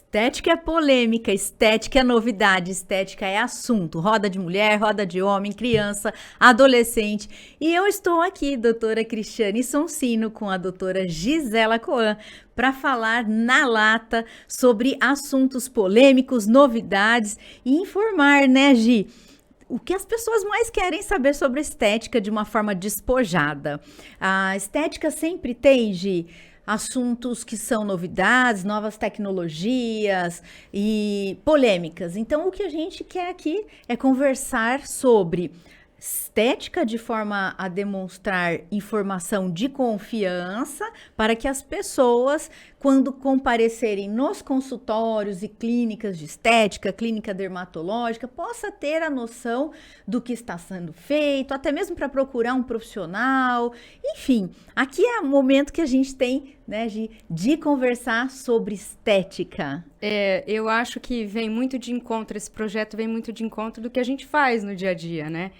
Estética é polêmica, estética é novidade, estética é assunto. Roda de mulher, roda de homem, criança, adolescente. E eu estou aqui, doutora Cristiane Sonsino, com a doutora Gisela Coan, para falar na lata sobre assuntos polêmicos, novidades e informar, né, Gi? O que as pessoas mais querem saber sobre estética de uma forma despojada. A estética sempre tem, Gi, assuntos que são novidades, novas tecnologias e polêmicas. Então, o que a gente quer aqui é conversar sobre estética de forma a demonstrar informação de confiança para que as pessoas, quando comparecerem nos consultórios e clínicas de estética, clínica dermatológica, possa ter a noção do que está sendo feito, até mesmo para procurar um profissional. Enfim, aqui é o momento que a gente tem, né, de conversar sobre estética. Eu acho que vem muito de encontro, esse projeto vem muito de encontro do que a gente faz no dia a dia, né?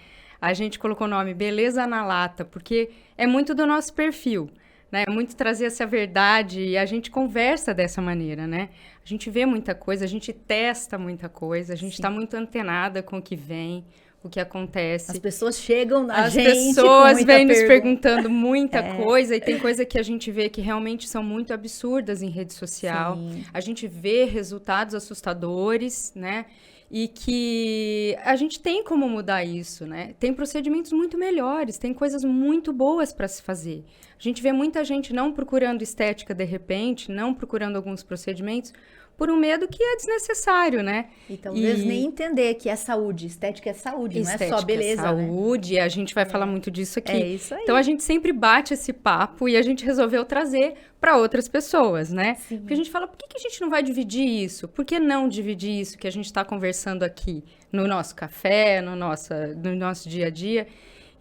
A gente colocou o nome Beleza na Lata, porque é muito do nosso perfil, né? É muito trazer essa verdade e a gente conversa dessa maneira, né? A gente vê muita coisa, a gente testa muita coisa, a gente está muito antenada com o que vem, o que acontece. As pessoas chegam na As gente pessoas vêm nos pergunta. perguntando muita coisa, e tem coisa que a gente vê que realmente são muito absurdas em rede social. Sim. A gente vê resultados assustadores, né? E que a gente tem como mudar isso, né? Tem procedimentos muito melhores, tem coisas muito boas para se fazer. A gente vê muita gente não procurando estética de repente, não procurando alguns procedimentos, por um medo que é desnecessário, né? E talvez nem entender que é saúde, estética é saúde, Estética, não é só beleza, saúde, a gente vai falar muito disso aqui. É isso aí. Então a gente sempre bate esse papo e a gente resolveu trazer para outras pessoas, né? Sim. Porque a gente fala, por que a gente não vai dividir isso? Por que não dividir isso que a gente está conversando aqui no nosso café, no nosso dia a dia?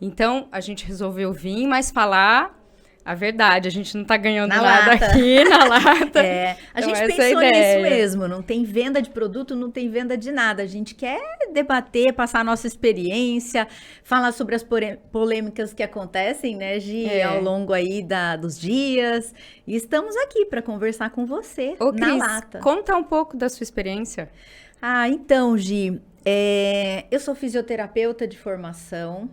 Então a gente resolveu vir, mas falar a verdade, a gente não tá ganhando Na nada lata. aqui na lata. A Então, gente essa é a pensou nisso ideia. mesmo, não tem venda de produto, não tem venda de nada. A gente quer debater, passar a nossa experiência, falar sobre as polêmicas que acontecem, né, Gi, ao longo aí dos dias. E estamos aqui para conversar com você Ô, na Cris, lata. conta um pouco da sua experiência. Então, Gi, eu sou fisioterapeuta de formação.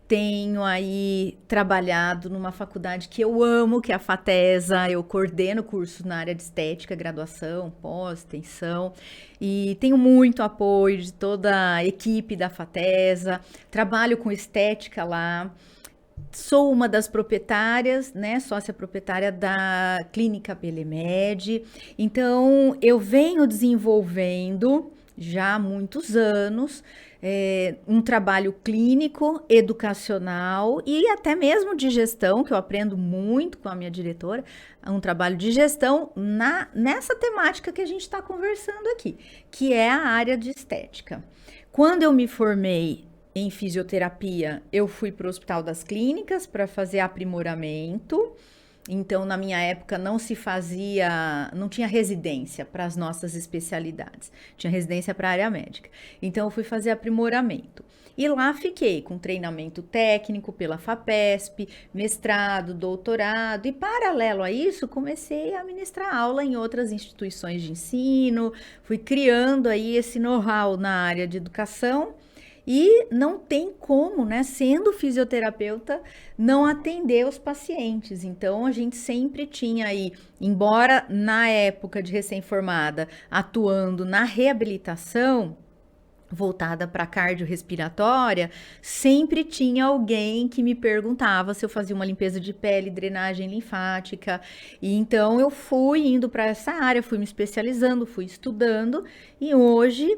Tenho aí trabalhado numa faculdade que eu amo, que é a FATESA. Eu coordeno cursos na área de estética, graduação, pós, extensão. E tenho muito apoio de toda a equipe da FATESA. Trabalho com estética lá. Sou uma das proprietárias, né, sócia proprietária da Clínica Belemed. Então, eu venho desenvolvendo já há muitos anos um trabalho clínico, educacional e até mesmo de gestão, que eu aprendo muito com a minha diretora, um trabalho de gestão nessa temática que a gente está conversando aqui, que é a área de estética. Quando eu me formei em fisioterapia, eu fui para o Hospital das Clínicas para fazer aprimoramento. Então, na minha época, não tinha residência para as nossas especialidades, tinha residência para a área médica. Então, eu fui fazer aprimoramento. E lá fiquei com treinamento técnico pela FAPESP, mestrado, doutorado, e paralelo a isso, comecei a ministrar aula em outras instituições de ensino, fui criando aí esse know-how na área de educação. E não tem como, né, sendo fisioterapeuta, não atender os pacientes. Então, a gente sempre tinha aí, embora na época de recém-formada, atuando na reabilitação, voltada para cardiorrespiratória, sempre tinha alguém que me perguntava se eu fazia uma limpeza de pele, drenagem linfática. E então, eu fui indo para essa área, fui me especializando, fui estudando, e hoje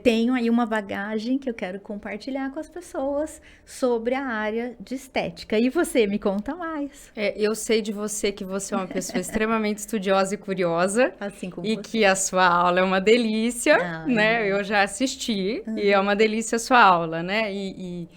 tenho aí uma bagagem que eu quero compartilhar com as pessoas sobre a área de estética. E você, me conta mais. Eu sei de você que você é uma pessoa extremamente estudiosa e curiosa. Assim como E você. que a sua aula é uma delícia, né? Eu já assisti e é uma delícia a sua aula, né? E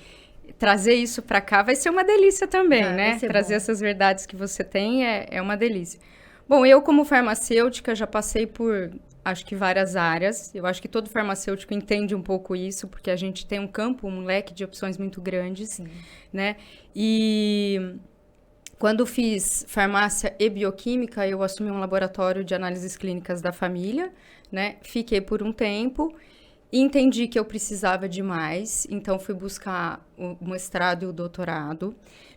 trazer isso para cá vai ser uma delícia também, né? Vai ser Trazer bom. essas verdades que você tem é uma delícia. Bom, eu como farmacêutica já passei por, acho que várias áreas. Eu acho que todo farmacêutico entende um pouco isso, porque a gente tem um campo, um leque de opções muito grandes, né? E Quando fiz farmácia e bioquímica, eu assumi um laboratório de análises clínicas da família, né? Fiquei por um tempo, entendi que eu precisava de mais, então fui buscar o mestrado e o doutorado.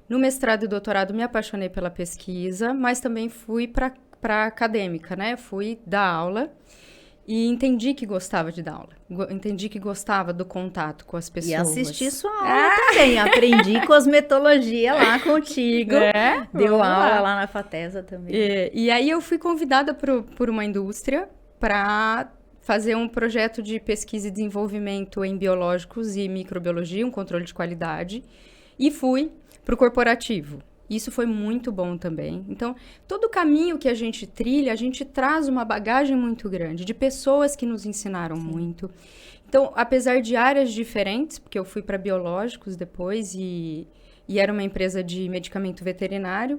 No mestrado e doutorado me apaixonei pela pesquisa, mas também fui para acadêmica, né? Fui dar aula. E entendi que gostava de dar aula. Entendi que gostava do contato com as pessoas. E assisti sua aula também. Aprendi cosmetologia lá contigo. Deu aula lá na Fatesa também. E aí eu fui convidada por uma indústria para fazer um projeto de pesquisa e desenvolvimento em biológicos e microbiologia, um controle de qualidade. E fui para o corporativo. Isso foi muito bom também. Então, todo o caminho que a gente trilha, a gente traz uma bagagem muito grande de pessoas que nos ensinaram muito. Então, apesar de áreas diferentes, porque eu fui para biológicos depois e era uma empresa de medicamento veterinário,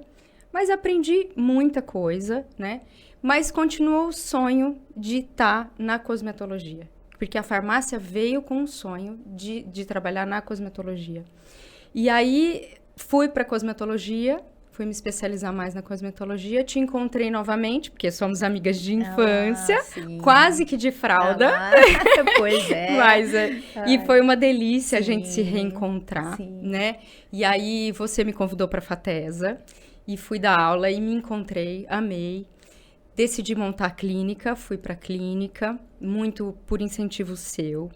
mas aprendi muita coisa, né? Mas continuou o sonho de estar na cosmetologia, porque a farmácia veio com o sonho de trabalhar na cosmetologia. E aí fui para cosmetologia, fui me especializar mais na cosmetologia, te encontrei novamente, porque somos amigas de infância, quase que de fralda. Pois é. Mas, e foi uma delícia a gente se reencontrar, né? E aí você me convidou para a Fatesa e fui dar aula e me encontrei, amei. Decidi montar a clínica, fui para a clínica, muito por incentivo seu.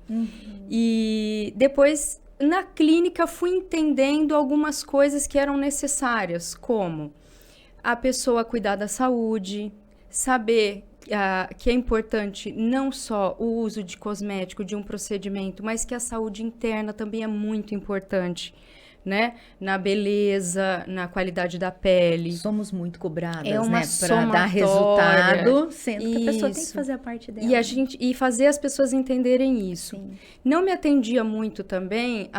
E depois, na clínica, fui entendendo algumas coisas que eram necessárias, como a pessoa cuidar da saúde, saber que é importante não só o uso de cosmético, de um procedimento, mas que a saúde interna também é muito importante, né? Na beleza, na qualidade da pele. Somos muito cobradas, né? Para dar resultado, sendo que a pessoa tem que fazer a parte dela. E fazer as pessoas entenderem isso. Não me atendia muito também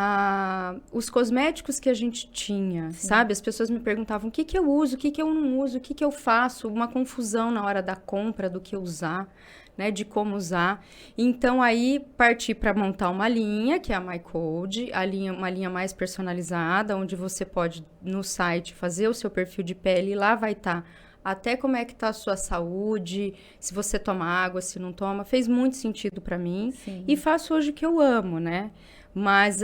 os cosméticos que a gente tinha, sabe? As pessoas me perguntavam o que eu uso, o que eu não uso, o que eu faço, uma confusão na hora da compra do que usar, né, de como usar. Então, aí, parti para montar uma linha, que é a MyCode, uma linha mais personalizada, onde você pode, no site, fazer o seu perfil de pele, e lá vai estar até como é que está a sua saúde, se você toma água, se não toma. Fez muito sentido para mim. E faço hoje o que eu amo, né? Mas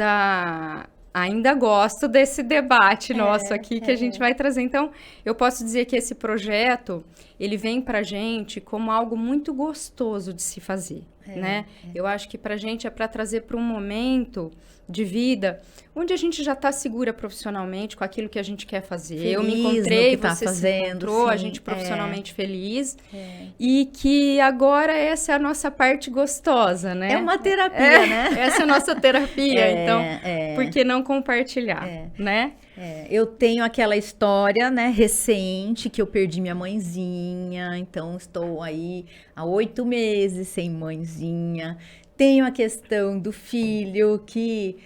ainda gosto desse debate nosso aqui que a gente vai trazer. Então, eu posso dizer que esse projeto, ele vem pra gente como algo muito gostoso de se fazer, né? Eu acho que pra gente é para trazer para um momento de vida onde a gente já está segura profissionalmente com aquilo que a gente quer fazer. Feliz eu me encontrei, você se encontrou, a gente profissionalmente feliz. E que agora essa é a nossa parte gostosa, né? É uma terapia, né? Essa é a nossa terapia, então, por que não compartilhar, né? Eu tenho aquela história, né, recente, que eu perdi minha mãezinha, então estou aí há 8 meses sem mãezinha. Tenho a questão do filho que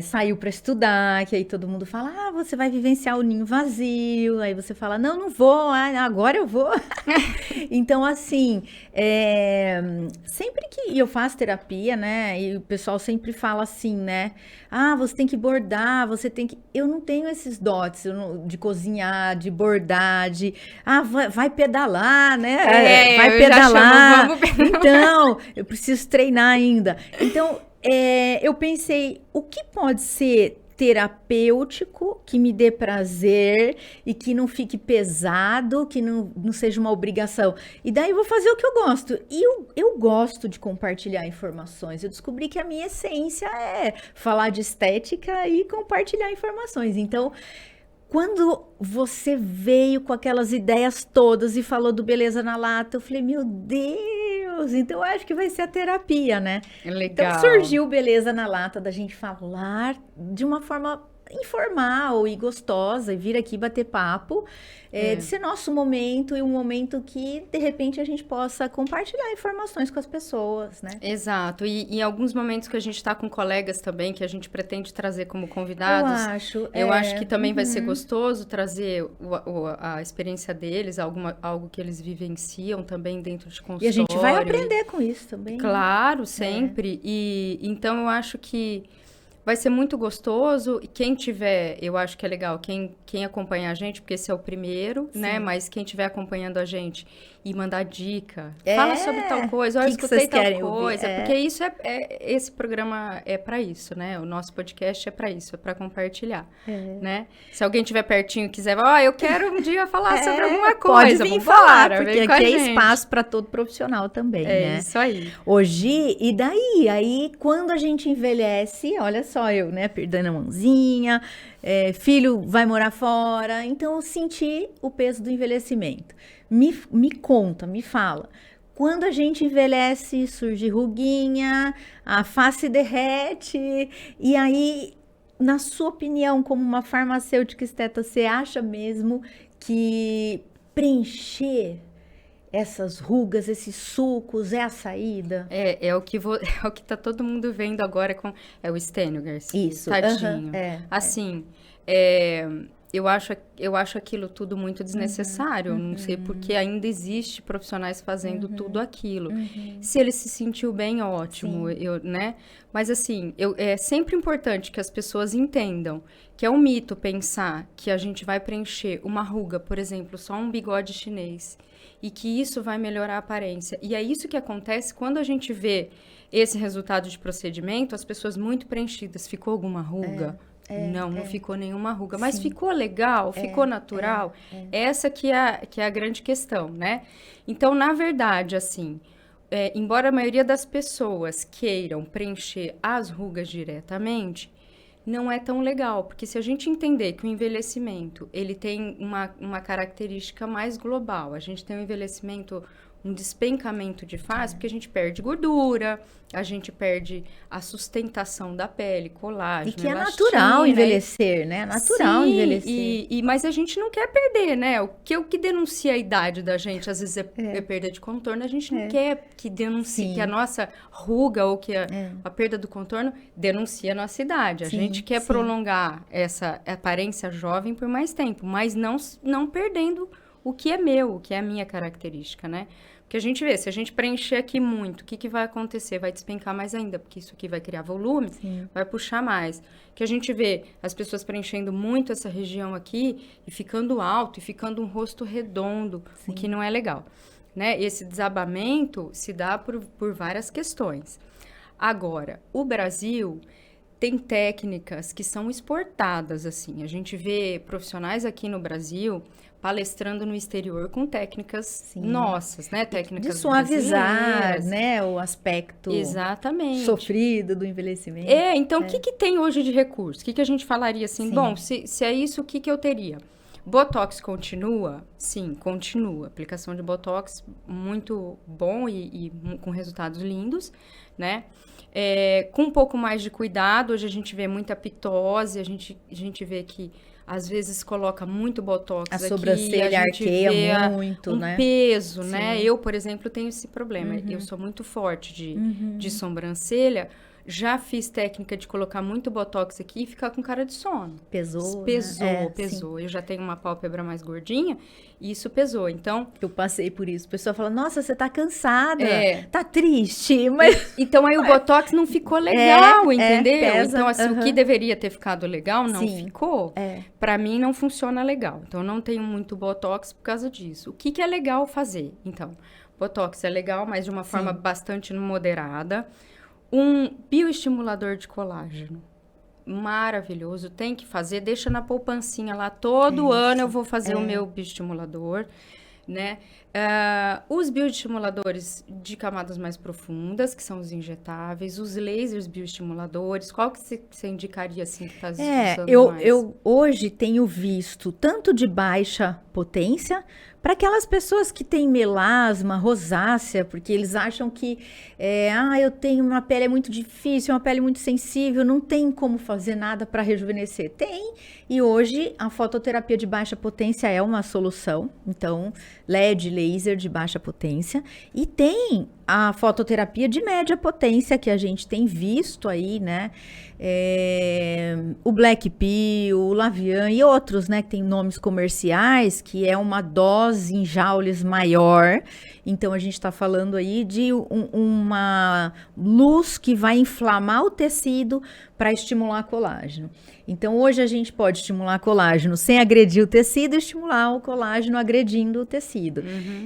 saiu para estudar, que aí todo mundo fala, você vai vivenciar o ninho vazio, aí você fala, não vou, agora eu vou. Então, assim, sempre que eu faço terapia, né, e o pessoal sempre fala assim, né, você tem que bordar, você tem que... Eu não tenho esses dotes de cozinhar, de bordar, vai pedalar, né, vai pedalar. Então, eu preciso treinar ainda. Então, eu pensei, o que pode ser terapêutico, que me dê prazer e que não fique pesado, que não seja uma obrigação. E daí eu vou fazer o que eu gosto. E eu gosto de compartilhar informações. Eu descobri que a minha essência é falar de estética e compartilhar informações. Então, quando você veio com aquelas ideias todas e falou do Beleza na Lata, eu falei, meu Deus, então eu acho que vai ser a terapia, né? Legal. Então surgiu Beleza na Lata, da gente falar de uma forma informal e gostosa, e vir aqui bater papo, de ser nosso momento e um momento que, de repente, a gente possa compartilhar informações com as pessoas, né? Exato, e em alguns momentos que a gente está com colegas também, que a gente pretende trazer como convidados, eu acho que também vai ser gostoso trazer a experiência deles, algo que eles vivenciam também dentro de consultório. E a gente vai aprender com isso também. Claro, sempre, e então eu acho que vai ser muito gostoso. E quem tiver, eu acho que é legal, quem acompanha a gente, porque esse é o primeiro, né? Mas quem tiver acompanhando a gente e mandar dica, fala sobre tal coisa, olha, escutei tal coisa. Porque isso esse programa é para isso, né? O nosso podcast é para isso, é para compartilhar, né? Se alguém tiver pertinho e quiser, eu quero um dia falar sobre alguma coisa, pode vir falar, porque aqui é espaço para todo profissional também, né? É isso aí. Hoje, e daí? Aí, quando a gente envelhece, olha só eu, né? Perdendo a mãozinha, filho vai morar fora. Então, eu senti o peso do envelhecimento. Me conta, me fala. Quando a gente envelhece, surge ruguinha, a face derrete. E aí, na sua opinião, como uma farmacêutica esteta, você acha mesmo que preencher essas rugas, esses sulcos, é a saída? É o que tá todo mundo vendo agora é o Estênio Garcia. Isso. Tadinho. Assim, eu acho aquilo tudo muito desnecessário. Não sei porque ainda existe profissionais fazendo tudo aquilo. Se ele se sentiu bem, ótimo, né? Mas assim, é sempre importante que as pessoas entendam que é um mito pensar que a gente vai preencher uma ruga, por exemplo, só um bigode chinês, e que isso vai melhorar a aparência. E é isso que acontece quando a gente vê esse resultado de procedimento, as pessoas muito preenchidas. Ficou alguma ruga? Não ficou nenhuma ruga. Mas ficou legal? Ficou natural? Essa que é a grande questão, né? Então, na verdade, assim, embora a maioria das pessoas queiram preencher as rugas diretamente, não é tão legal, porque se a gente entender que o envelhecimento, ele tem uma característica mais global, a gente tem um envelhecimento, um despencamento de face, porque a gente perde gordura, a gente perde a sustentação da pele, colágeno, e que é elastina, natural envelhecer, né? Natural Sim, envelhecer. Mas a gente não quer perder, né? O que denuncia a idade da gente, às vezes é perda de contorno, a gente não quer que denuncie, que a nossa ruga ou que a perda do contorno denuncie a nossa idade. A gente quer prolongar essa aparência jovem por mais tempo, mas não perdendo o que é meu, o que é a minha característica, né? Porque a gente vê, se a gente preencher aqui muito, o que vai acontecer? Vai despencar mais ainda, porque isso aqui vai criar volume, vai puxar mais. Que a gente vê as pessoas preenchendo muito essa região aqui e ficando alto, e ficando um rosto redondo, o que não é legal, né? Esse desabamento se dá por várias questões. Agora, o Brasil tem técnicas que são exportadas, assim. A gente vê profissionais aqui no Brasil palestrando no exterior com técnicas nossas, né? Técnicas de suavizar, né? O aspecto sofrido do envelhecimento. Então, o que tem hoje de recurso? O que a gente falaria assim? Bom, se é isso, o que eu teria? Botox continua? Sim, continua. Aplicação de Botox muito bom e com resultados lindos, né? Com um pouco mais de cuidado, hoje a gente vê muita pitose, a gente vê que às vezes coloca muito botox aqui, a sobrancelha arqueia muito, né? Peso, né? Eu, por exemplo, tenho esse problema. Eu sou muito forte de sobrancelha. Já fiz técnica de colocar muito botox aqui e ficar com cara de sono. Pesou, pesou. Sim. Eu já tenho uma pálpebra mais gordinha e isso pesou, então... Eu passei por isso. A pessoa fala, nossa, você tá cansada, tá triste, mas... Então, aí o botox não ficou legal, entendeu? Pesa, então, assim, o que deveria ter ficado legal não ficou. Pra mim, não funciona legal. Então, eu não tenho muito botox por causa disso. O que é legal fazer? Então, botox é legal, mas de uma forma bastante moderada. Um bioestimulador de colágeno, maravilhoso, tem que fazer, deixa na poupancinha lá, todo ano eu vou fazer o meu bioestimulador, né? Os bioestimuladores de camadas mais profundas, que são os injetáveis, os lasers bioestimuladores, qual que você indicaria, assim, que está usando mais? Eu hoje tenho visto tanto de baixa potência, para aquelas pessoas que têm melasma, rosácea, porque eles acham que eu tenho uma pele muito difícil, uma pele muito sensível, não tem como fazer nada para rejuvenescer. Tem, e hoje a fototerapia de baixa potência é uma solução, então LED, laser de baixa potência, e tem a fototerapia de média potência que a gente tem visto aí, né? O Black Peel, o Lavian e outros, né? Que tem nomes comerciais, que é uma dose em Joules maior. Então, a gente está falando aí de uma luz que vai inflamar o tecido para estimular colágeno. Então, hoje a gente pode estimular colágeno sem agredir o tecido e estimular o colágeno agredindo o tecido.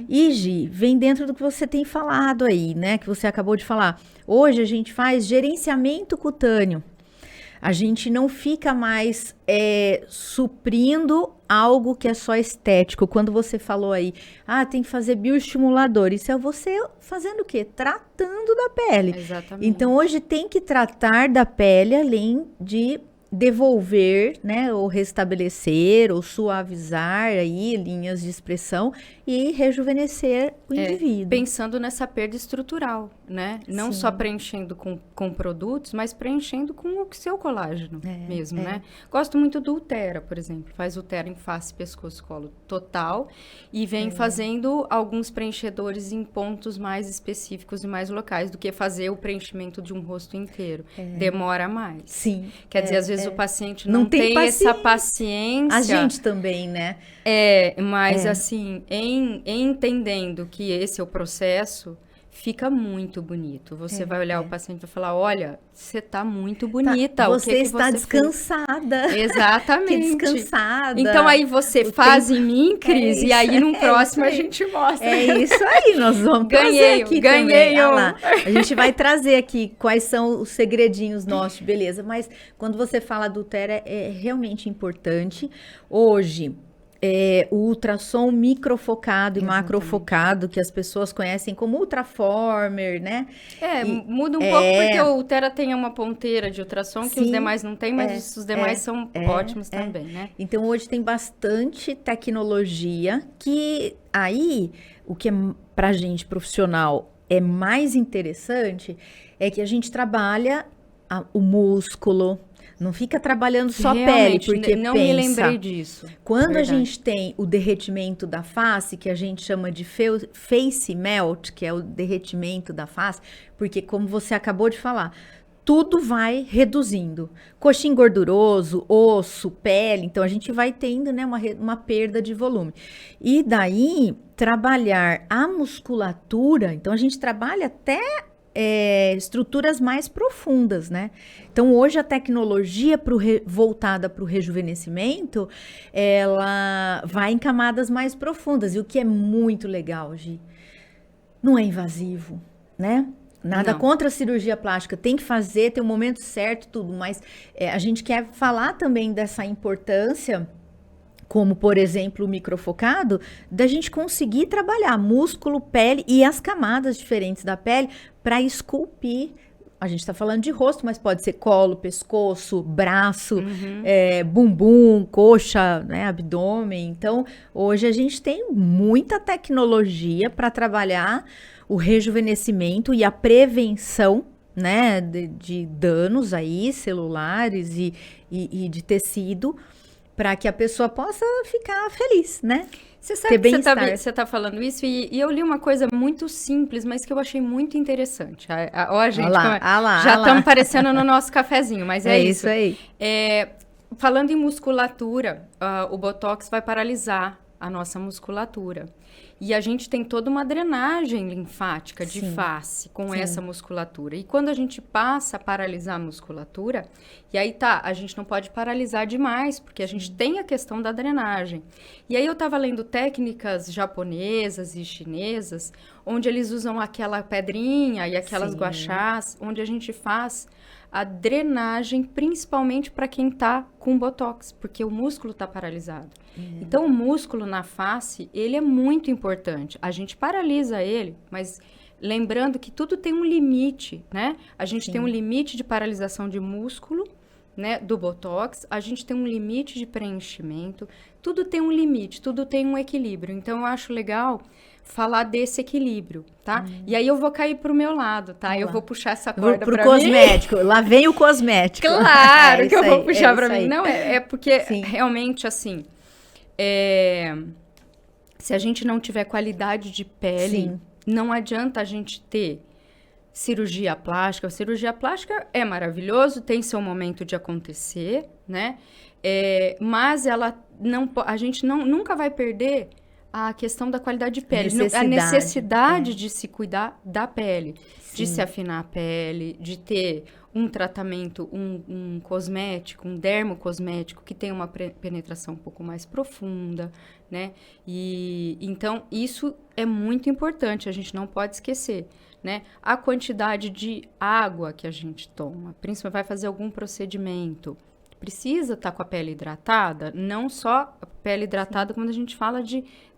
E, Gi, vem dentro do que você tem falado aí, né? Que você acabou de falar. Hoje a gente faz gerenciamento cutâneo. A gente não fica mais suprindo algo que é só estético. Quando você falou aí, tem que fazer bioestimulador. Isso é você fazendo o quê? Tratando da pele. Exatamente. Então, hoje tem que tratar da pele além de devolver, né, ou restabelecer, ou suavizar aí linhas de expressão e rejuvenescer o indivíduo. Pensando nessa perda estrutural, né? Não só preenchendo com produtos, mas preenchendo com o seu colágeno mesmo, né? Gosto muito do Ulthera, por exemplo. Faz Ulthera em face, pescoço, colo total e vem fazendo alguns preenchedores em pontos mais específicos e mais locais do que fazer o preenchimento de um rosto inteiro. Demora mais. Sim. Quer dizer, às vezes o paciente não tem essa paciência. A gente também, né? Mas assim, em entendendo que esse é o processo, fica muito bonito. Você vai olhar o paciente e vai falar, olha, você está muito bonita. Você está descansada. Fez? Exatamente. Que descansada. Então, aí você faz em mim, Cris, e aí no próximo a gente mostra. É isso aí, nós vamos trazer aqui também. Lá. A gente vai trazer aqui quais são os segredinhos nossos, beleza. Mas quando você fala do Ulthera, é realmente importante. Hoje, o ultrassom microfocado e macrofocado, que as pessoas conhecem como ultraformer, né? Muda um pouco porque o Ulthera tem uma ponteira de ultrassom que os demais não têm, mas os demais são ótimos também, né? Então, hoje tem bastante tecnologia que aí, o que é pra gente profissional é mais interessante é que a gente trabalha o músculo. Não fica trabalhando só realmente, pele, porque não me lembrei disso. Quando a gente tem o derretimento da face, que a gente chama de face melt, que é o derretimento da face, porque como você acabou de falar, tudo vai reduzindo. Coxim gorduroso, osso, pele, então a gente vai tendo, né, uma perda de volume. E daí, trabalhar a musculatura, então a gente trabalha até estruturas mais profundas, né? Então, hoje a tecnologia voltada para o rejuvenescimento, ela vai em camadas mais profundas, e o que é muito legal, Gi, não é invasivo, né? Nada contra a cirurgia plástica, tem que fazer, tem o momento certo, tudo, mas a gente quer falar também dessa importância, como, por exemplo, o microfocado, da gente conseguir trabalhar músculo, pele e as camadas diferentes da pele para esculpir. A gente está falando de rosto, mas pode ser colo, pescoço, braço, bumbum, coxa, né, abdômen. Então, hoje a gente tem muita tecnologia para trabalhar o rejuvenescimento e a prevenção, né, de danos aí celulares e de tecido, para que a pessoa possa ficar feliz, né? Você sabe que você tá falando isso e eu li uma coisa muito simples, mas que eu achei muito interessante. Ó, gente, já estamos parecendo no nosso cafezinho, mas é isso aí. Falando em musculatura, o Botox vai paralisar a nossa musculatura. E a gente tem toda uma drenagem linfática de face com essa musculatura. E quando a gente passa a paralisar a musculatura, e aí a gente não pode paralisar demais, porque a gente tem a questão da drenagem. E aí eu estava lendo técnicas japonesas e chinesas, onde eles usam aquela pedrinha e aquelas guaxás, onde a gente faz a drenagem, principalmente para quem está com Botox, porque o músculo está paralisado. Então, o músculo na face, ele é muito importante. A gente paralisa ele, mas lembrando que tudo tem um limite, né? A gente tem um limite de paralisação de músculo, né, do Botox, a gente tem um limite de preenchimento, tudo tem um limite, tudo tem um equilíbrio. Então, eu acho legal falar desse equilíbrio, tá? E aí eu vou cair pro meu lado, tá? Eu vou puxar essa corda pro cosmético. Lá vem o cosmético. Claro que eu vou puxar pra mim. Não, é porque realmente, assim, se a gente não tiver qualidade de pele, não adianta a gente ter cirurgia plástica. A cirurgia plástica é maravilhoso, tem seu momento de acontecer, né? Mas a gente nunca vai perder a questão da qualidade de pele. A Necessidade, necessidade de se cuidar da pele, de Sim. se afinar a pele, de ter um tratamento, um cosmético, um dermocosmético que tem uma penetração um pouco mais profunda, né? E então isso é muito importante, a gente não pode esquecer, né? A quantidade de água que a gente toma, principalmente vai fazer algum procedimento, precisa estar com a pele hidratada, não só a pele hidratada, quando a gente fala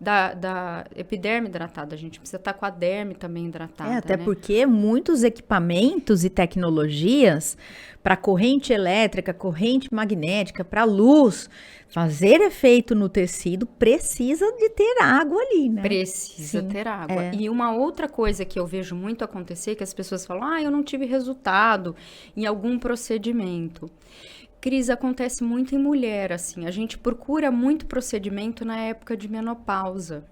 da epiderme hidratada, a gente precisa estar com a derme também hidratada, Até né? porque muitos equipamentos e tecnologias para corrente elétrica, corrente magnética, para luz fazer efeito no tecido, precisa de ter água ali, né? Precisa Sim, ter água. E uma outra coisa que eu vejo muito acontecer, que as pessoas falam, eu não tive resultado em algum procedimento. Cris, acontece muito em mulher, assim. A gente procura muito procedimento na época de menopausa.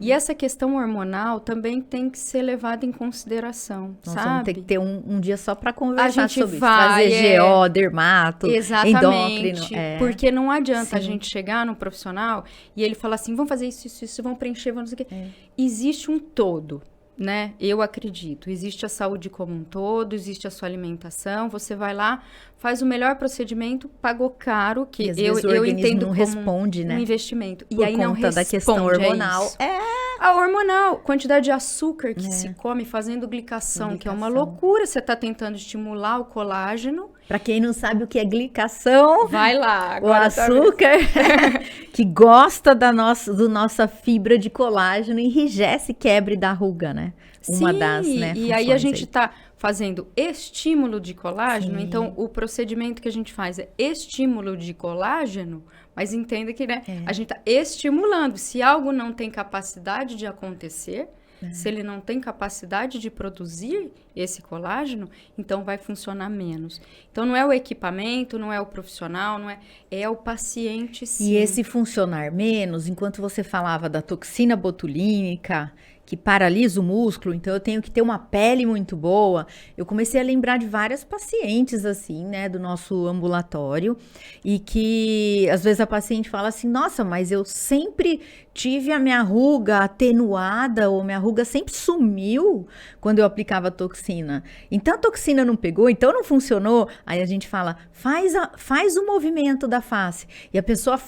E essa questão hormonal também tem que ser levada em consideração, Nós sabe? vamos ter que ter um dia só para conversar gente sobre vai, isso. Trazer GO, dermato, endócrino. Exatamente, porque não adianta a Sim. gente chegar no profissional e ele falar assim, vamos fazer isso, vamos preencher, vamos não sei o quê. Existe um todo, né? Eu acredito. Existe a saúde como um todo, existe a sua alimentação. Você vai lá, faz o melhor procedimento, pagou caro, que E às vezes o eu organismo entendo não como responde, né? um investimento. Por E aí não conta da questão responde a hormonal. isso. A hormonal, quantidade de açúcar que se come fazendo glicação, que é uma loucura. Você está tentando estimular o colágeno. Para quem não sabe o que é glicação, Vai lá. o Agora açúcar que gosta da nossa fibra de colágeno enrijece e quebra da ruga, né? Uma Sim, das, né, e aí a funções gente está fazendo estímulo de colágeno, Sim. então o procedimento que a gente faz é estímulo de colágeno, mas entenda que, né, a gente está estimulando. Se algo não tem capacidade de acontecer, se ele não tem capacidade de produzir esse colágeno, então vai funcionar menos. Então não é o equipamento, não é o profissional, é o paciente sim. E esse funcionar menos, enquanto você falava da toxina botulínica, que paralisa o músculo, então eu tenho que ter uma pele muito boa. Eu comecei a lembrar de várias pacientes, assim, né, do nosso ambulatório, e que às vezes a paciente fala assim, nossa, mas eu sempre tive a minha ruga atenuada, ou minha ruga sempre sumiu quando eu aplicava toxina. Então a toxina não pegou, então não funcionou. Aí a gente fala, faz o movimento da face. E a pessoa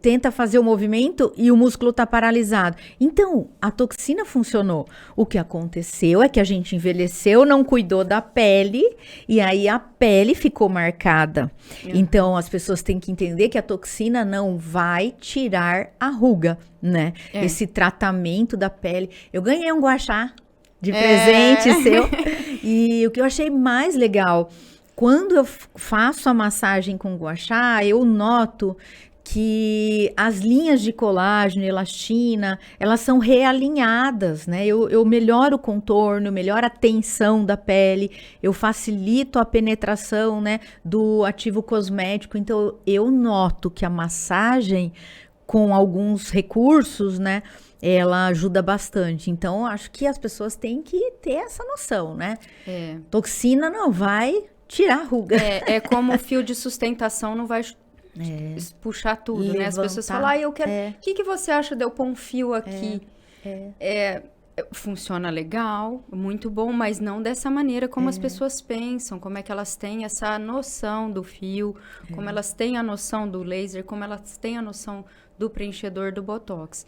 tenta fazer o movimento e o músculo está paralisado. Então, a toxina funcionou. O que aconteceu é que a gente envelheceu, não cuidou da pele, e aí a pele ficou marcada. Então, as pessoas têm que entender que a toxina não vai tirar a ruga, né? Esse tratamento da pele. Eu ganhei um guachá de presente seu, e o que eu achei mais legal, quando eu faço a massagem com guachá, eu noto que as linhas de colágeno e elastina, elas são realinhadas, né? Eu melhoro o contorno, melhoro a tensão da pele, eu facilito a penetração, né, do ativo cosmético. Então, eu noto que a massagem, com alguns recursos, né, ela ajuda bastante. Então, acho que as pessoas têm que ter essa noção, né? Toxina não vai tirar a ruga. É como o fio de sustentação não vai puxar tudo, né? As pessoas falam, eu quero... O que você acha de eu pôr um fio aqui? Funciona legal, muito bom, mas não dessa maneira como as pessoas pensam, como é que elas têm essa noção do fio, como elas têm a noção do laser, como elas têm a noção do preenchedor do Botox.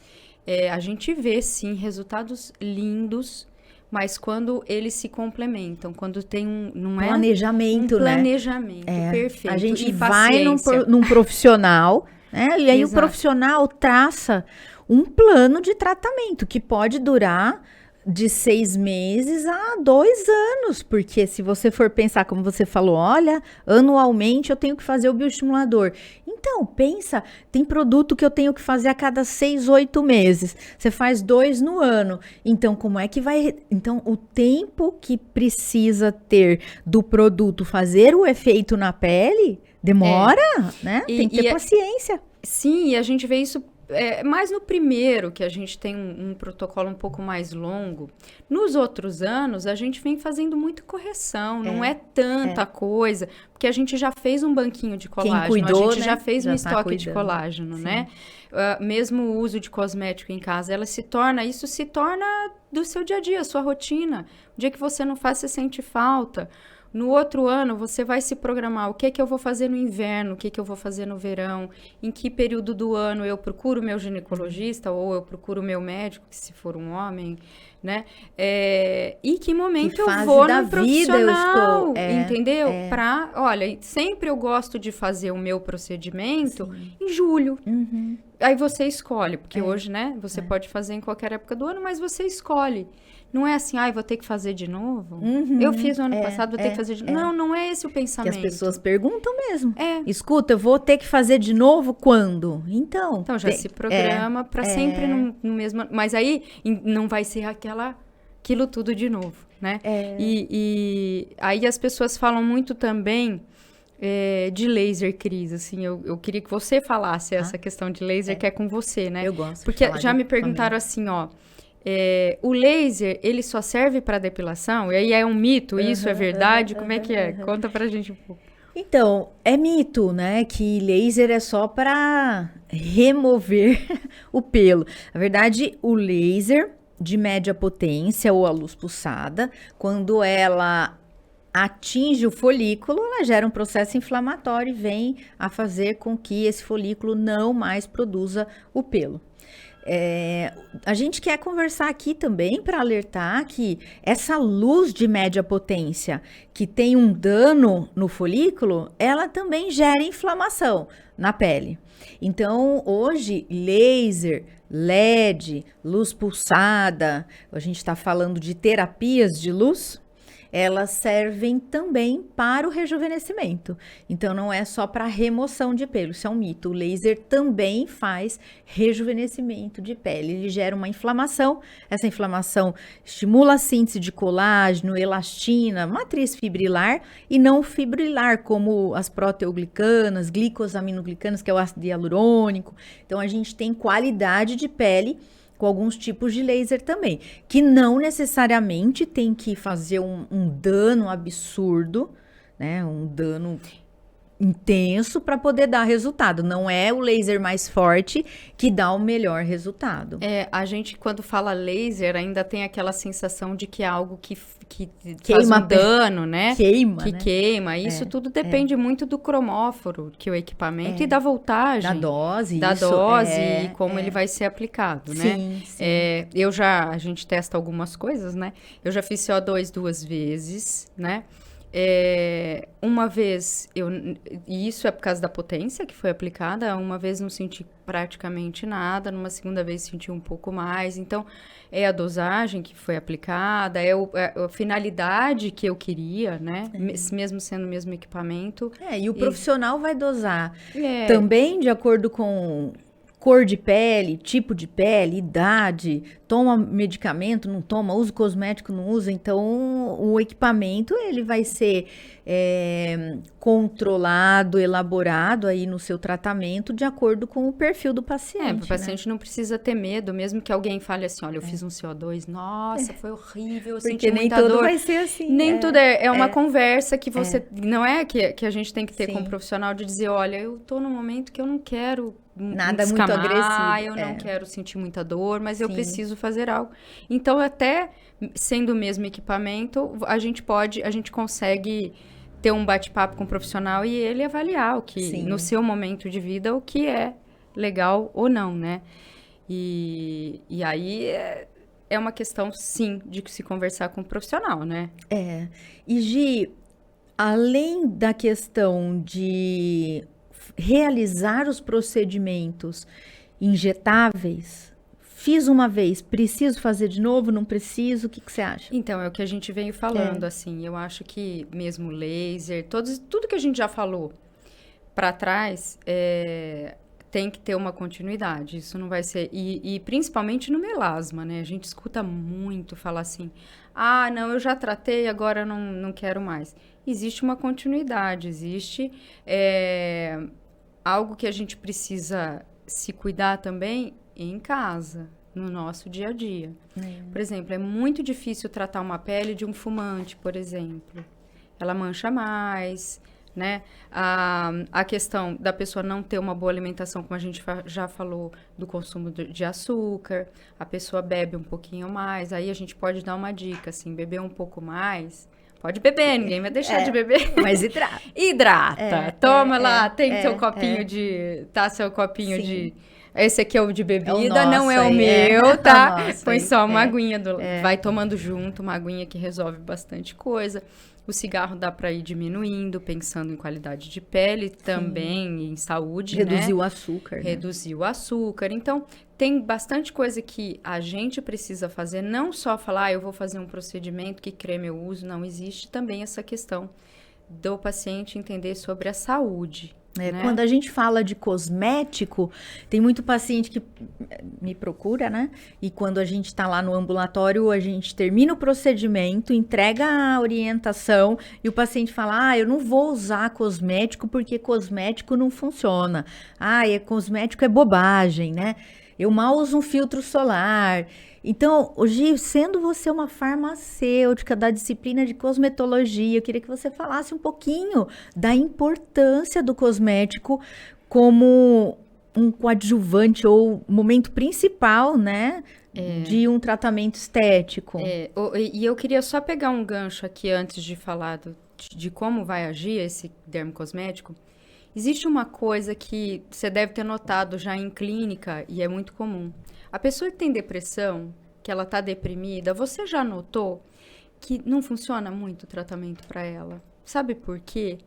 A gente vê, sim, resultados lindos, mas quando eles se complementam, quando tem um planejamento, planejamento perfeito. A gente e vai paciência. num profissional, né? E aí Exato. o profissional traça um plano de tratamento que pode durar de 6 meses a 2 anos, porque se você for pensar, como você falou, olha, anualmente eu tenho que fazer o bioestimulador. Então, pensa, tem produto que eu tenho que fazer a cada 6, 8 meses. Você faz 2 no ano. Então, como é que vai... Então, o tempo que precisa ter do produto fazer o efeito na pele, demora, né? Tem que ter paciência. Sim, e a gente vê isso mais no primeiro que a gente tem um protocolo um pouco mais longo. Nos outros anos, a gente vem fazendo muita correção, não é tanta coisa, porque a gente já fez um banquinho de colágeno, cuidou, a gente já fez um tá estoque de cuidando. colágeno, Sim. né? Mesmo o uso de cosmético em casa, isso se torna do seu dia a dia, sua rotina. O dia que você não faz, você sente falta. No outro ano, você vai se programar. O que é que eu vou fazer no inverno? O que é que eu vou fazer no verão? Em que período do ano eu procuro meu ginecologista ou eu procuro meu médico, se for um homem, né? E que momento Que eu fase vou da no vida eu profissional, estou. entendeu? Olha, sempre eu gosto de fazer o meu procedimento em julho. Uhum. Aí você escolhe, porque hoje, né, você pode fazer em qualquer época do ano, mas você escolhe. Não é assim, vou ter que fazer de novo? Eu fiz no ano passado, vou ter que fazer de novo. Não, não é esse o Que pensamento. as pessoas perguntam mesmo. É. Escuta, eu vou ter que fazer de novo quando? Então Já se programa para sempre no mesmo... Mas aí não vai ser aquilo tudo de novo, né? E aí as pessoas falam muito também de laser, Cris, assim, eu queria que você falasse essa questão de laser, que é com você, né? Eu gosto. Porque de falar já me perguntaram assim, o laser, ele só serve para depilação? E aí é um mito? Isso é verdade? Como é que é? Conta pra gente um pouco. Então, é mito, né, que laser é só para remover o pelo. Na verdade, o laser de média potência ou a luz pulsada, quando ela atinge o folículo, ela gera um processo inflamatório e vem a fazer com que esse folículo não mais produza o pelo. A gente quer conversar aqui também para alertar que essa luz de média potência que tem um dano no folículo, ela também gera inflamação na pele. Então, hoje, laser, LED, luz pulsada, a gente está falando de terapias de luz, elas servem também para o rejuvenescimento. Então, não é só para remoção de pelo, isso é um mito. O laser também faz rejuvenescimento de pele. Ele gera uma inflamação, essa inflamação estimula a síntese de colágeno, elastina, matriz fibrilar e não fibrilar, como as proteoglicanas, glicosaminoglicanas, que é o ácido hialurônico. Então, a gente tem qualidade de pele com alguns tipos de laser também, que não necessariamente tem que fazer um dano absurdo, né? Um dano intenso para poder dar resultado. Não é o laser mais forte que dá o melhor resultado. A gente, quando fala laser, ainda tem aquela sensação de que é algo que queima, faz um dano, né? Queima, que né? Queima. Isso tudo depende muito do cromóforo, que é o equipamento, e da voltagem. Da dose, e como ele vai ser aplicado, né? Sim. A gente testa algumas coisas, né? Eu já fiz CO2 2 vezes, né? Uma vez, e isso é por causa da potência que foi aplicada, uma vez não senti praticamente nada, numa segunda vez senti um pouco mais, então é a dosagem que foi aplicada, a finalidade que eu queria, né, mesmo sendo o mesmo equipamento. E o profissional vai dosar também de acordo com cor de pele, tipo de pele, idade, toma medicamento, não toma, usa cosmético, não usa. Então, o equipamento, ele vai ser controlado, elaborado aí no seu tratamento de acordo com o perfil do paciente. O paciente não precisa ter medo, mesmo que alguém fale assim, olha, eu fiz um CO2, nossa, foi horrível, eu senti muita dor. Porque nem tudo vai ser assim. Nem tudo é uma conversa que você... Não é que a gente tem que ter com um profissional de dizer, olha, eu tô num momento que eu não quero nada muito agressivo. Eu não quero sentir muita dor, mas eu preciso fazer algo. Então, até sendo o mesmo equipamento, a gente consegue ter um bate-papo com o profissional e ele avaliar o que, no seu momento de vida, o que é legal ou não, né? E aí é uma questão, sim, de se conversar com o profissional, né? E Gi, além da questão de realizar os procedimentos injetáveis, fiz uma vez, preciso fazer de novo, não preciso, o que você acha? Então, é o que a gente veio falando, assim, eu acho que mesmo laser, tudo que a gente já falou para trás, tem que ter uma continuidade, isso não vai ser, e principalmente no melasma, né, a gente escuta muito falar assim, não, eu já tratei, agora não quero mais. Existe uma continuidade, existe algo que a gente precisa se cuidar também em casa, no nosso dia a dia. Por exemplo, é muito difícil tratar uma pele de um fumante, por exemplo. Ela mancha mais, né? A questão da pessoa não ter uma boa alimentação, como a gente já falou, do consumo de açúcar, a pessoa bebe um pouquinho mais, aí a gente pode dar uma dica, assim, beber um pouco mais. Pode beber, ninguém vai deixar de beber. Mas hidrata. Hidrata. Toma lá, tem seu copinho de... Tá, seu copinho Sim. de... Esse aqui é o de bebida, nosso não é o aí, meu, tá? Nosso Põe aí, só uma aguinha, vai tomando junto, uma aguinha que resolve bastante coisa. O cigarro dá para ir diminuindo, pensando em qualidade de pele, também em saúde, Reduzir né? o açúcar. Né? Reduzir o açúcar. Então, tem bastante coisa que a gente precisa fazer, não só falar, eu vou fazer um procedimento, que creme eu uso, não. Existe também essa questão do paciente entender sobre a saúde. Né? Quando a gente fala de cosmético, tem muito paciente que me procura, né? E quando a gente tá lá no ambulatório, a gente termina o procedimento, entrega a orientação e o paciente fala: eu não vou usar cosmético porque cosmético não funciona. Cosmético é bobagem, né? Eu mal uso um filtro solar. Então, hoje, sendo você uma farmacêutica da disciplina de cosmetologia, eu queria que você falasse um pouquinho da importância do cosmético como um coadjuvante ou momento principal, né, de um tratamento estético. E eu queria só pegar um gancho aqui antes de falar de como vai agir esse dermocosmético. Existe uma coisa que você deve ter notado já em clínica e é muito comum. A pessoa que tem depressão, que ela está deprimida, você já notou que não funciona muito o tratamento para ela? Sabe por quê?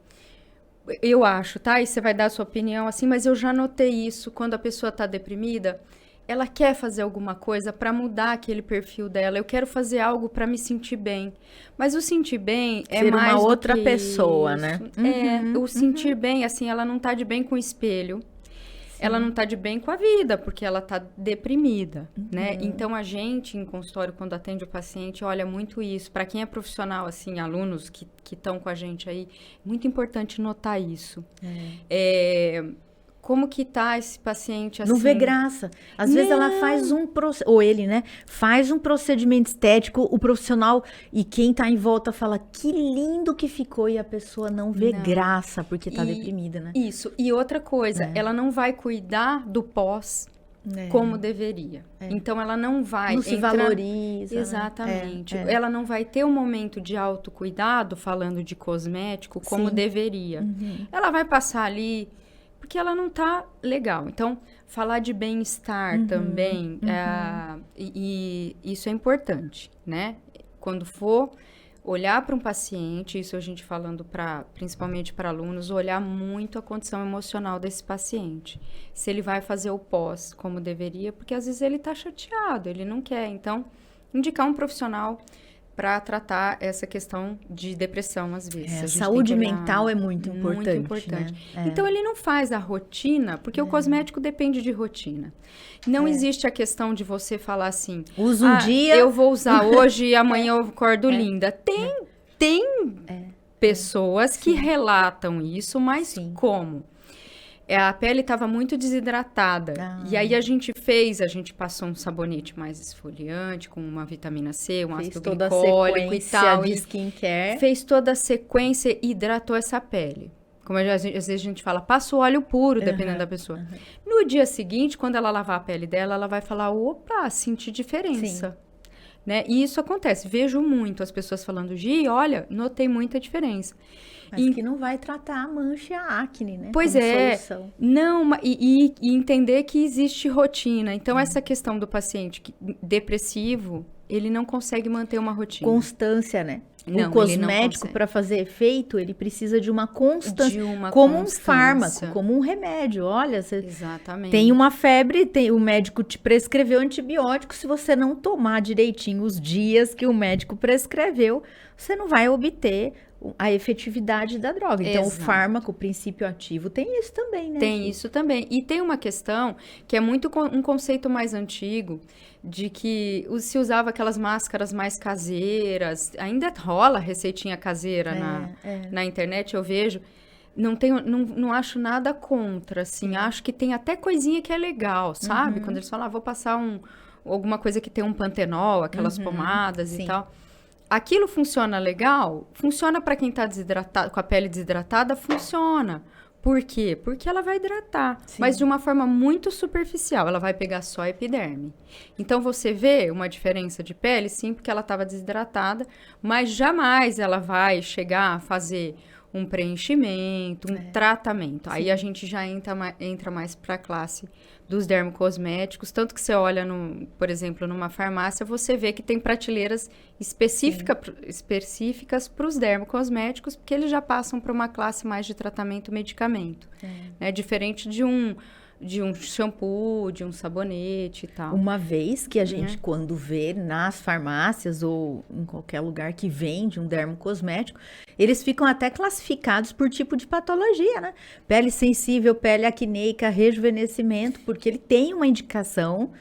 Eu acho, tá? E você vai dar a sua opinião assim, mas eu já notei isso quando a pessoa está deprimida. Ela quer fazer alguma coisa para mudar aquele perfil dela. Eu quero fazer algo para me sentir bem. Mas o sentir bem é ser mais uma do outra que pessoa, isso. né? O sentir bem, assim, ela não tá de bem com o espelho. Ela não tá de bem com a vida, porque ela tá deprimida, né? Então, a gente, em consultório, quando atende o paciente, olha muito isso. Para quem é profissional, assim, alunos que estão com a gente aí, muito importante notar isso. Como que tá esse paciente assim? Não vê graça. Às vezes ela faz ou ele, né? Faz um procedimento estético, o profissional e quem tá em volta fala que lindo que ficou e a pessoa não vê graça porque tá deprimida, né? Isso. E outra coisa, ela não vai cuidar do pós como deveria. Então ela não vai... Não se valoriza. Exatamente. Ela não vai ter um momento de autocuidado, falando de cosmético, como deveria. Ela vai passar ali... porque ela não tá legal. Então, falar de bem-estar também, e isso é importante, né? Quando for olhar para um paciente, isso a gente falando principalmente para alunos, olhar muito a condição emocional desse paciente. Se ele vai fazer o pós como deveria, porque às vezes ele tá chateado, ele não quer. Então, indicar um profissional para tratar essa questão de depressão, às vezes. A saúde mental é muito importante. Muito importante. Né? Então, ele não faz a rotina, porque o cosmético depende de rotina. Não existe a questão de você falar assim... Usa um dia... eu vou usar hoje e amanhã eu acordo linda. Tem pessoas que relatam isso, mas como? A pele estava muito desidratada. E aí a gente passou um sabonete mais esfoliante, com uma vitamina C, um ácido glicólico e tal. De skincare. Fez toda a sequência e hidratou essa pele. Como às vezes a gente fala, passa o óleo puro, dependendo da pessoa. No dia seguinte, quando ela lavar a pele dela, ela vai falar, opa, senti diferença. Né? E isso acontece. Vejo muito as pessoas falando, Gi, olha, notei muita diferença. Mas que não vai tratar a mancha e a acne, né? Pois como é. solução. Não, e entender que existe rotina. Então, essa questão do paciente depressivo, ele não consegue manter uma rotina. Constância, né? Não, o cosmético, para fazer efeito, ele precisa de uma constância. Um fármaco, como um remédio. Olha, você tem uma febre, o médico te prescreveu antibiótico. Se você não tomar direitinho os dias que o médico prescreveu, você não vai obter a efetividade da droga. Então, o fármaco, o princípio ativo, tem isso também, né? Tem isso também. E tem uma questão que é muito um conceito mais antigo, de que se usava aquelas máscaras mais caseiras. Ainda rola receitinha caseira na internet, eu vejo. não acho nada contra, assim. Acho que tem até coisinha que é legal, sabe? Quando eles falam, vou passar alguma coisa que tem um pantenol, aquelas pomadas sim. e tal. Aquilo funciona legal? Funciona para quem tá desidratado, com a pele desidratada, funciona. Por quê? Porque ela vai hidratar, mas de uma forma muito superficial. Ela vai pegar só a epiderme. Então, você vê uma diferença de pele, sim, porque ela estava desidratada, mas jamais ela vai chegar a fazer um preenchimento, um tratamento. Aí a gente já entra mais para a classe dos dermocosméticos, tanto que você olha, por exemplo, numa farmácia, você vê que tem prateleiras específicas para os dermocosméticos, porque eles já passam para uma classe mais de tratamento medicamento, né? Diferente de um shampoo, de um sabonete e tal. Uma vez que a gente, quando vê nas farmácias ou em qualquer lugar que vende um dermocosmético, eles ficam até classificados por tipo de patologia, né? Pele sensível, pele acneica, rejuvenescimento, porque ele tem uma indicação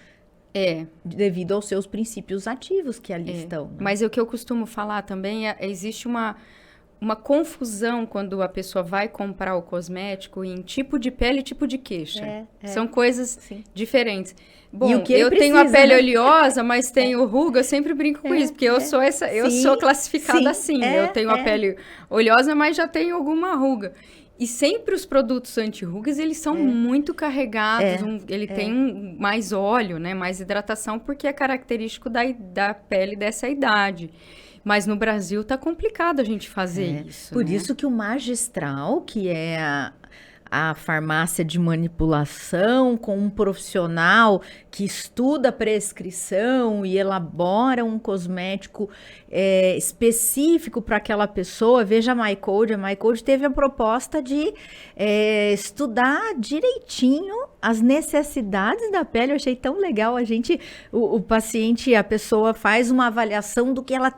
devido aos seus princípios ativos que ali estão. Né? Mas o que eu costumo falar também existe uma confusão quando a pessoa vai comprar o cosmético em tipo de pele e tipo de queixa. São coisas diferentes. Bom, eu tenho a pele oleosa, mas tenho ruga, eu sempre brinco com isso, porque eu sou classificada assim. Eu tenho a pele oleosa, mas já tenho alguma ruga. E sempre os produtos anti-rugas, eles são muito carregados, ele tem mais óleo, né, mais hidratação, porque é característico da pele dessa idade. Mas no Brasil tá complicado a gente fazer isso. Por né? isso que o magistral, que é a farmácia de manipulação com um profissional que estuda a prescrição e elabora um cosmético específico para aquela pessoa. Veja a MyCode. A MyCode teve a proposta de estudar direitinho as necessidades da pele. Eu achei tão legal. O paciente, a pessoa faz uma avaliação do que ela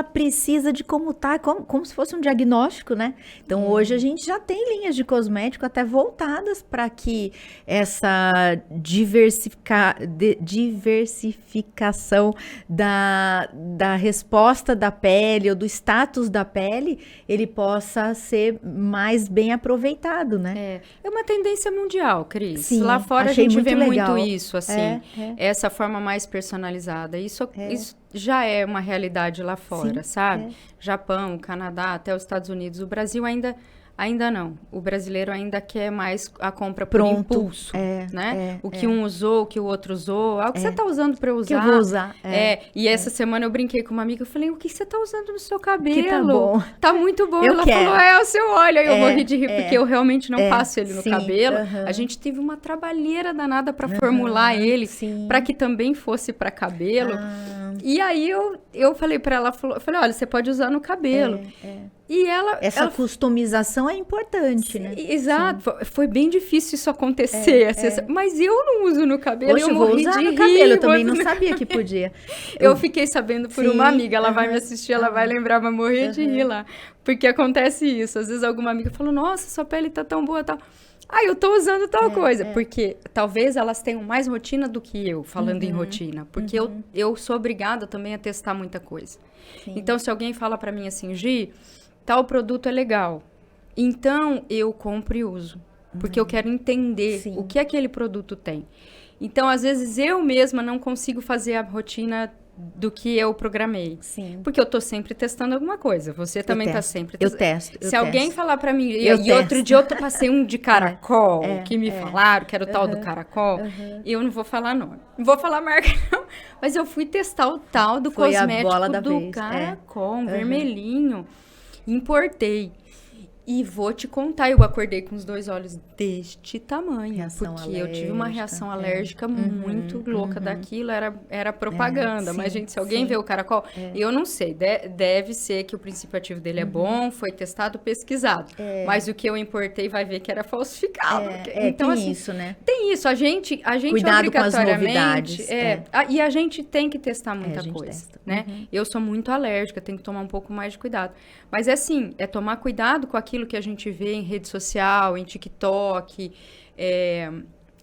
precisa, de como tá, como se fosse um diagnóstico, né? Então, hoje a gente já tem linhas de cosmético até voltadas para que essa diversificação da resposta da pele ou do status da pele, ele possa ser mais bem aproveitado, né? É uma tendência mundial, Cris. Sim, lá fora a achei gente muito vê legal. muito isso, assim, essa forma mais personalizada. Isso já é uma realidade lá fora, sabe? Japão, Canadá, até os Estados Unidos. O Brasil ainda não. O brasileiro ainda quer mais a compra por impulso, né? O que um usou, o que o outro usou. O que você tá usando para eu usar? Que eu vou usar. E essa semana eu brinquei com uma amiga, eu falei, o que você tá usando no seu cabelo? Que tá bom. Tá muito bom. Eu Ela quero. falou, é o seu óleo. Aí eu morri de rir, porque eu realmente não passo ele no cabelo. Uhum. A gente teve uma trabalheira danada para formular ele, para que também fosse para cabelo. E aí eu falei para ela, eu falei, olha, você pode usar no cabelo. E essa customização é importante, né? Exato. Foi bem difícil isso acontecer. Mas eu não uso no cabelo. Poxa, eu vou morri usar de no rir. cabelo. Eu também não sabia que podia. Eu fiquei sabendo por uma amiga. Ela vai me assistir, ela vai lembrar, vai morrer de rir lá. Porque acontece isso. Às vezes alguma amiga falou, nossa, sua pele tá tão boa, tal. Eu tô usando tal coisa. Porque talvez elas tenham mais rotina do que eu, falando em rotina. Porque eu sou obrigada também a testar muita coisa. Sim. Então, se alguém fala pra mim assim, Gi, tal produto é legal, então eu compro e uso. Porque eu quero entender o que aquele produto tem. Então, às vezes, eu mesma não consigo fazer a rotina do que eu programei. Sim. Porque eu tô sempre testando alguma coisa. Você também tá sempre Eu testando. testo. Se alguém falar pra mim... Eu E outro dia eu passei um de caracol, que me falaram, que era o tal do caracol. E eu não vou falar nome. Não vou falar marca, não. Mas eu fui testar o tal do Foi cosmético a bola da do vez. caracol, um vermelhinho. Importei. E vou te contar, eu acordei com os 2 olhos deste tamanho. Reação porque eu tive uma reação alérgica muito louca daquilo, era propaganda. Mas, gente, se alguém vê o caracol, eu não sei, deve ser que o princípio ativo dele é bom, foi testado, pesquisado. Mas o que eu importei vai ver que era falsificado. Então, tem assim, isso, né? tem isso, a gente Cuidado com as obrigatoriamente... novidades. E a gente tem que testar muita a gente coisa, testa. né? Eu sou muito alérgica, tenho que tomar um pouco mais de cuidado. Mas é assim, é tomar cuidado com aquilo que a gente vê em rede social, em TikTok,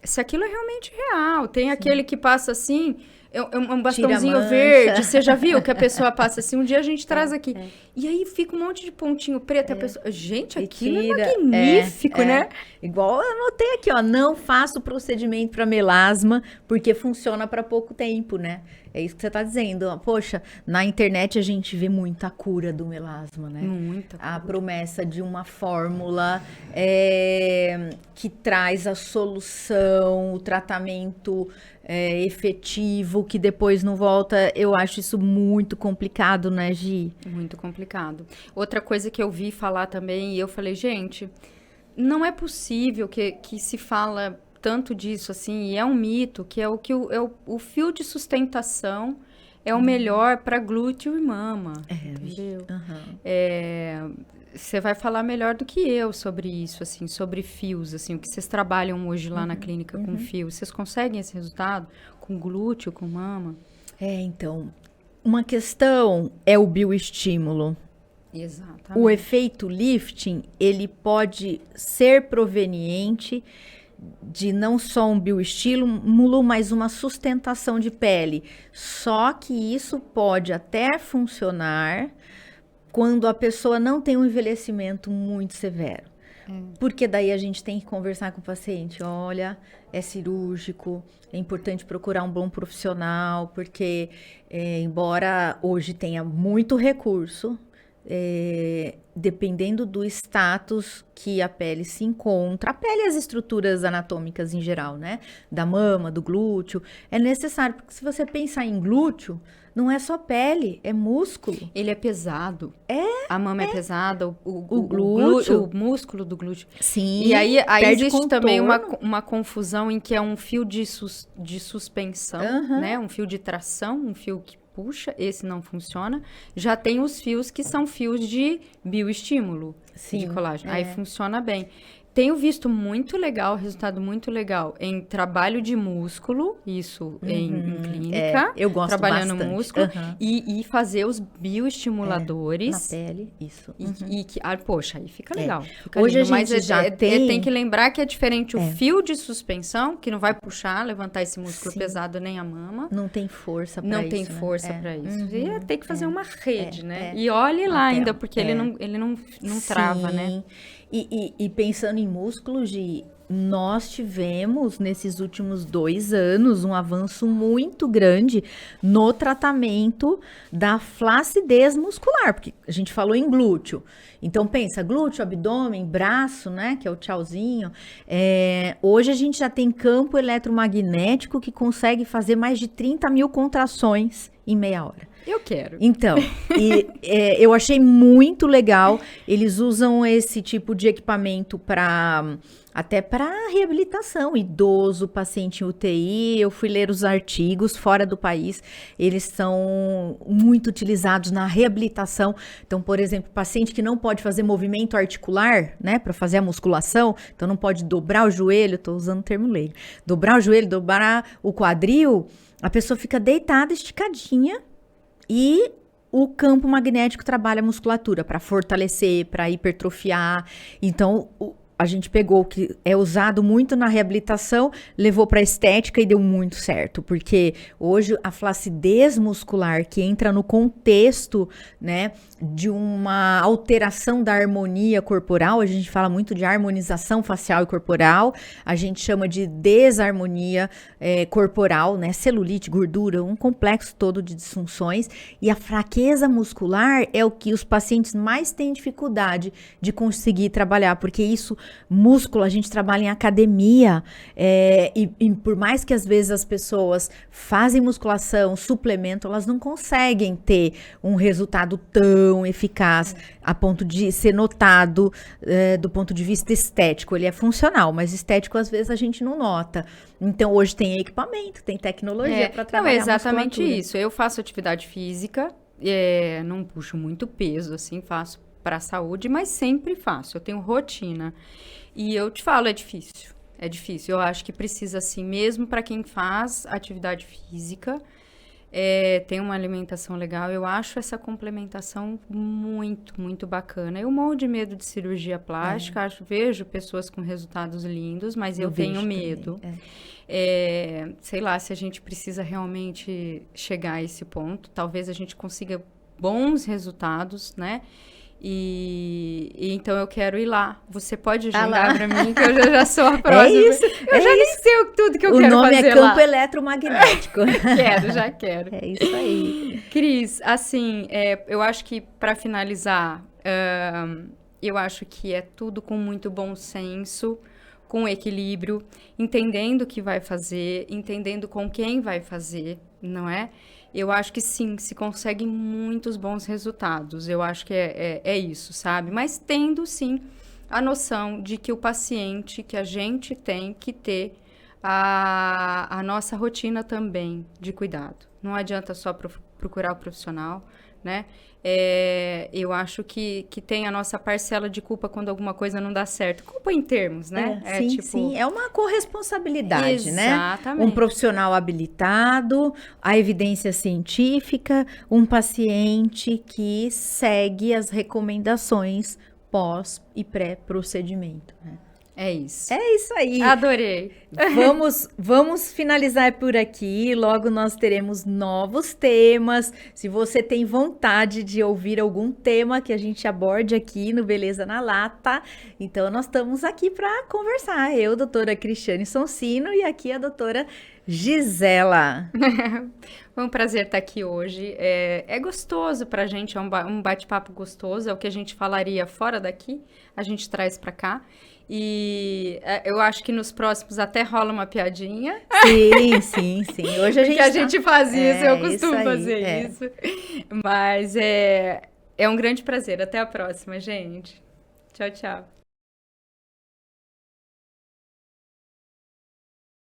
se aquilo é realmente real. Tem aquele que passa assim, É um Tira a bastãozinho mancha. verde, você já viu que a pessoa passa assim, um dia a gente traz aqui. E aí fica um monte de pontinho preto, e a pessoa, gente, E aquilo tira, é magnífico, né? Igual eu anotei aqui, ó, não faça o procedimento para melasma porque funciona para pouco tempo, né? É isso que você tá dizendo. Ó. Poxa, na internet a gente vê muita cura do melasma, né? Muita A cura. promessa de uma fórmula que traz a solução, o tratamento efetivo, que depois não volta. Eu acho isso muito complicado, né, Gi? Muito complicado. Outra coisa que eu vi falar também, e eu falei, gente, não é possível que se fala tanto disso, assim, e é um mito, que é o fio de sustentação é o melhor para glúteo e mama, entendeu? Aham. Você vai falar melhor do que eu sobre isso, assim, sobre fios, assim, o que vocês trabalham hoje lá na clínica com fios. Vocês conseguem esse resultado com glúteo, com mama? Então, uma questão é o bioestímulo. Exatamente. O efeito lifting, ele pode ser proveniente de não só um bioestímulo, mas uma sustentação de pele. Só que isso pode até funcionar quando a pessoa não tem um envelhecimento muito severo. Porque daí a gente tem que conversar com o paciente. Olha, é cirúrgico, é importante procurar um bom profissional, porque embora hoje tenha muito recurso, dependendo do status que a pele se encontra, a pele e as estruturas anatômicas em geral, né? Da mama, do glúteo, é necessário, porque se você pensar em glúteo, não é só pele, é músculo. Ele é pesado. A mama é pesada, o glúteo. o músculo do glúteo. Sim, E aí perde existe também contorno. uma confusão em que é um fio de suspensão, né? Um fio de tração, um fio que puxa, esse não funciona. Já tem os fios que são fios de bioestímulo, Sim, de colágeno. Aí funciona bem. Tenho visto muito legal, resultado muito legal em trabalho de músculo, isso em clínica. eu gosto trabalhando bastante. músculo e fazer os bioestimuladores. Na pele, isso. E que, poxa, aí fica legal. Fica Hoje lindo. a gente Mas já tem- tem que lembrar que é diferente o fio de suspensão, que não vai puxar, levantar esse músculo Sim. pesado nem a mama. Não tem força para isso, Não tem né? força para isso. E tem que fazer uma rede, né? é. E olhe lá Até, ainda, porque ele não trava, né? Sim. E pensando em músculos, nós tivemos nesses últimos 2 anos um avanço muito grande no tratamento da flacidez muscular, porque a gente falou em glúteo. Então pensa, glúteo, abdômen, braço, né, que é o tchauzinho. Hoje a gente já tem campo eletromagnético que consegue fazer mais de 30 mil contrações em meia hora. Eu quero. Então, eu achei muito legal. Eles usam esse tipo de equipamento até para reabilitação, idoso, paciente em UTI. Eu fui ler os artigos fora do país. Eles são muito utilizados na reabilitação. Então, por exemplo, paciente que não pode fazer movimento articular, né, para fazer a musculação, então não pode dobrar o joelho, estou usando o termo leigo, dobrar o joelho, dobrar o quadril, a pessoa fica deitada, esticadinha. E o campo magnético trabalha a musculatura para fortalecer, para hipertrofiar. Então, a gente pegou o que é usado muito na reabilitação, levou para estética e deu muito certo, porque hoje a flacidez muscular que entra no contexto, né, de uma alteração da harmonia corporal, a gente fala muito de harmonização facial e corporal, a gente chama de desarmonia corporal, né, celulite, gordura, um complexo todo de disfunções, e a fraqueza muscular é o que os pacientes mais têm dificuldade de conseguir trabalhar, porque isso músculo, a gente trabalha em academia, e por mais que às vezes as pessoas fazem musculação, suplementam, elas não conseguem ter um resultado tão eficaz a ponto de ser notado do ponto de vista estético. Ele é funcional, mas estético às vezes a gente não nota. Então hoje tem equipamento, tem tecnologia para trabalhar. Não, é exatamente a musculatura. isso. Eu faço atividade física, não puxo muito peso, assim, faço para a saúde, mas sempre faço. Eu tenho rotina. E eu te falo, é difícil. É difícil. Eu acho que precisa, assim, mesmo para quem faz atividade física, Tem uma alimentação legal. Eu acho essa complementação muito, muito bacana. Eu morro de medo de cirurgia plástica, vejo pessoas com resultados lindos, mas eu tenho medo. Sei lá, se a gente precisa realmente chegar a esse ponto, talvez a gente consiga bons resultados, né? E então eu quero ir lá. Você pode agendar pra mim, que eu já sou a próxima. Eu já nem sei tudo que eu quero fazer lá. O nome é campo eletromagnético. Já quero. É isso aí. Cris, assim, eu acho que para finalizar, eu acho que é tudo com muito bom senso, com equilíbrio, entendendo o que vai fazer, entendendo com quem vai fazer, não é? Eu acho que sim, se conseguem muitos bons resultados. Eu acho que é isso, sabe? Mas tendo, sim, a noção de que o paciente, que a gente tem que ter a nossa rotina também de cuidado. Não adianta só procurar o profissional, né? Eu acho que tem a nossa parcela de culpa quando alguma coisa não dá certo. Culpa em termos, né? Sim. É uma corresponsabilidade, né? Exatamente. Um profissional habilitado, a evidência científica, um paciente que segue as recomendações pós e pré-procedimento, né? É isso. É isso aí. Adorei. Vamos finalizar por aqui. Logo nós teremos novos temas. Se você tem vontade de ouvir algum tema que a gente aborde aqui no Beleza na Lata, então nós estamos aqui para conversar. Eu, doutora Cristiane Sonsino, e aqui a doutora Gisela. Foi um prazer estar aqui hoje. É gostoso pra gente, é um bate-papo gostoso, é o que a gente falaria fora daqui, a gente traz pra cá. E eu acho que nos próximos até rola uma piadinha. Sim. Hoje a gente faz isso, eu costumo fazer isso. Mas é um grande prazer. Até a próxima, gente. Tchau, tchau.